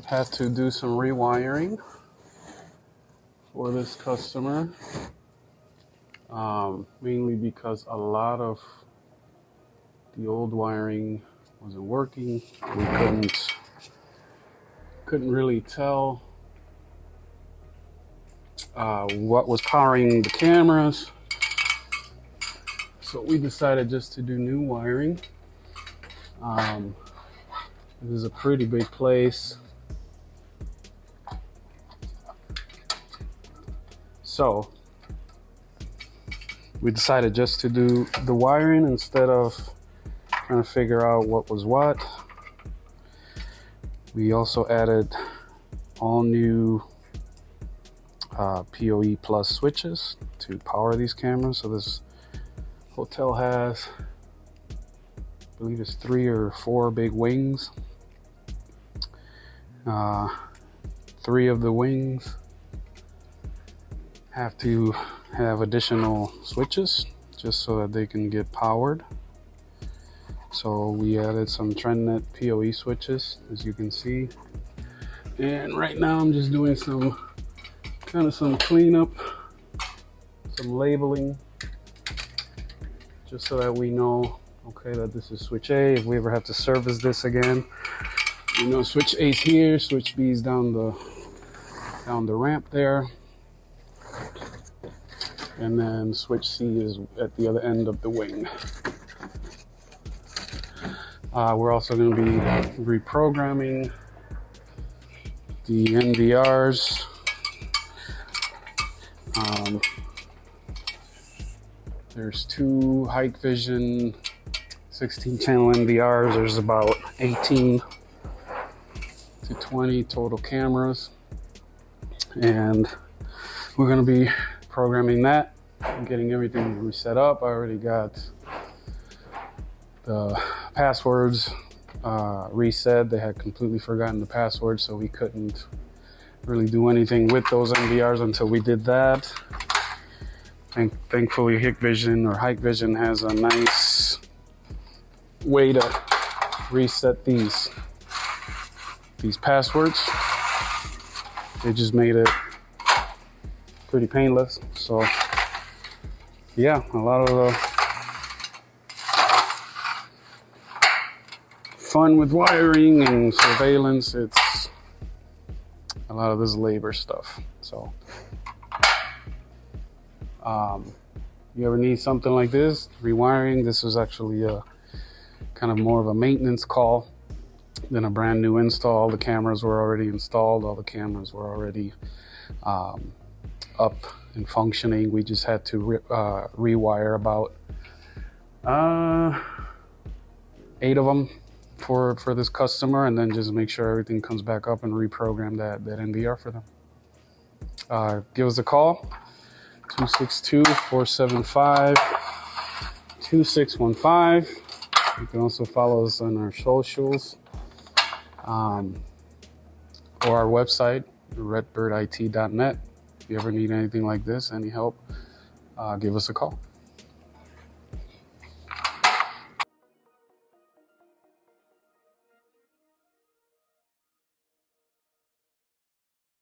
had to do some rewiring for this customer, mainly because a lot of the old wiring wasn't working. We couldn't really tell what was powering the cameras, so we decided just to do new wiring. This is a pretty big place, so we decided just to do the wiring instead of trying to figure out what was what. We also added all new POE plus switches to power these cameras. So this hotel has, I believe it's 3 or 4 big wings. 3 of the wings have to have additional switches just so that they can get powered. So we added some TrendNet POE switches, as you can see. And right now I'm just doing some cleanup, some labeling, just so that we know, okay, that this is switch A. If we ever have to service this again, you know, switch A is here, switch B is down the ramp there, and then switch C is at the other end of the wing. We're also going to be reprogramming the NVRs. There's 2 Hikvision 16-channel NVRs. There's about 18 to 20 total cameras, and we're going to be programming that and getting everything reset up. I already got the passwords reset. They had completely forgotten the password, so we couldn't really do anything with those NVRs until we did that. And thankfully Hikvision has a nice way to reset these passwords. They just made it pretty painless. So yeah, a lot of the fun with wiring and surveillance, it's a lot of this labor stuff. So you ever need something like this, rewiring, this was actually a kind of more of a maintenance call than a brand new install. All the cameras were already installed, all the cameras were already up and functioning. We just had to rewire about 8 of them for this customer, and then just make sure everything comes back up and reprogram that NVR for them. Give us a call, 262-475-2615. You can also follow us on our socials, or our website, redbirdit.net. If you ever need anything like this, any help, give us a call.